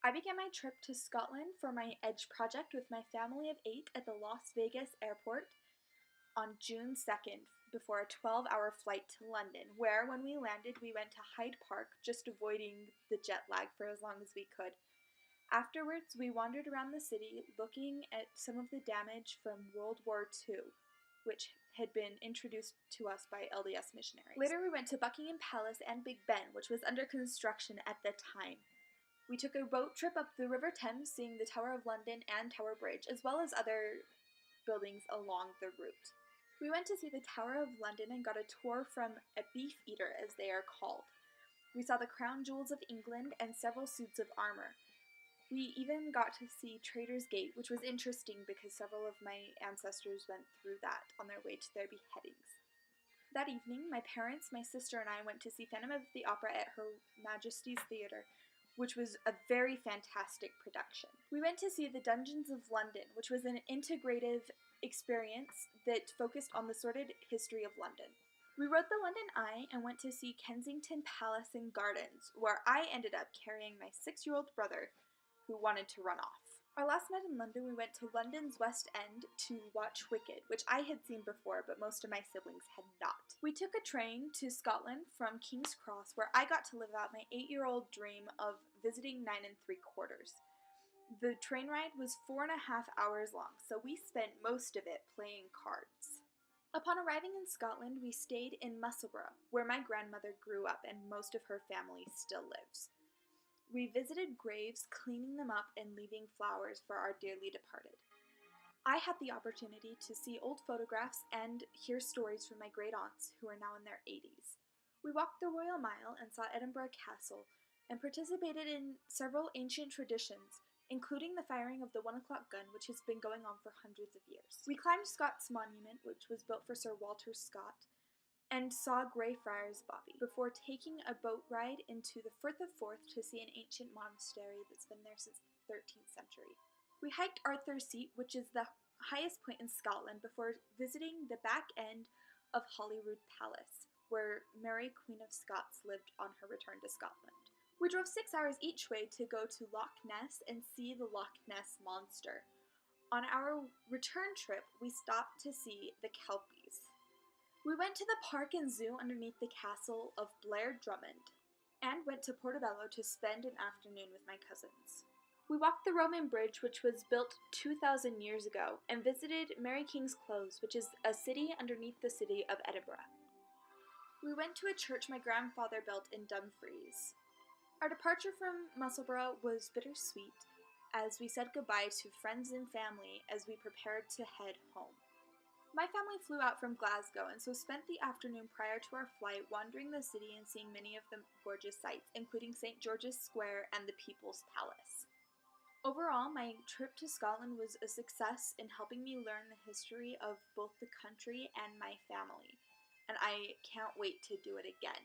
I began my trip to Scotland for my EDGE project with my family of 8 at the Las Vegas airport on June 2nd before a 12-hour flight to London, where, when we landed, we went to Hyde Park, just avoiding the jet lag for as long as we could. Afterwards, we wandered around the city looking at some of the damage from World War II, which had been introduced to us by LDS missionaries. Later, we went to Buckingham Palace and Big Ben, which was under construction at the time. We took a boat trip up the River Thames, seeing the Tower of London and Tower Bridge, as well as other buildings along the route. We went to see the Tower of London and got a tour from a beef eater, as they are called. We saw the crown jewels of England and several suits of armor. We even got to see Traitor's Gate, which was interesting because several of my ancestors went through that on their way to their beheadings. That evening, my parents, my sister, and I went to see Phantom of the Opera at Her Majesty's Theatre, which was a very fantastic production. We went to see the Dungeons of London, which was an integrative experience that focused on the sordid history of London. We rode the London Eye and went to see Kensington Palace and Gardens, where I ended up carrying my 6-year-old brother, who wanted to run off. Our last night in London, we went to London's West End to watch Wicked, which I had seen before, but most of my siblings had not. We took a train to Scotland from King's Cross, where I got to live out my 8-year-old dream of visiting 9 3/4. The train ride was 4.5 hours long, so we spent most of it playing cards. Upon arriving in Scotland, we stayed in Musselburgh, where my grandmother grew up and most of her family still lives. We visited graves, cleaning them up and leaving flowers for our dearly departed. I had the opportunity to see old photographs and hear stories from my great-aunts, who are now in their 80s. We walked the Royal Mile and saw Edinburgh Castle, and participated in several ancient traditions, including the firing of the 1 o'clock gun, which has been going on for hundreds of years. We climbed Scott's Monument, which was built for Sir Walter Scott, and saw Greyfriars Bobby, before taking a boat ride into the Firth of Forth to see an ancient monastery that's been there since the 13th century. We hiked Arthur's Seat, which is the highest point in Scotland, before visiting the back end of Holyrood Palace, where Mary, Queen of Scots, lived on her return to Scotland. We drove 6 hours each way to go to Loch Ness and see the Loch Ness Monster. On our return trip, we stopped to see the Kelpies. We went to the park and zoo underneath the castle of Blair Drummond, and went to Portobello to spend an afternoon with my cousins. We walked the Roman Bridge, which was built 2,000 years ago, and visited Mary King's Close, which is a city underneath the city of Edinburgh. We went to a church my grandfather built in Dumfries. Our departure from Musselburgh was bittersweet, as we said goodbye to friends and family as we prepared to head home. My family flew out from Glasgow, and so spent the afternoon prior to our flight wandering the city and seeing many of the gorgeous sights, including St. George's Square and the People's Palace. Overall, my trip to Scotland was a success in helping me learn the history of both the country and my family, and I can't wait to do it again.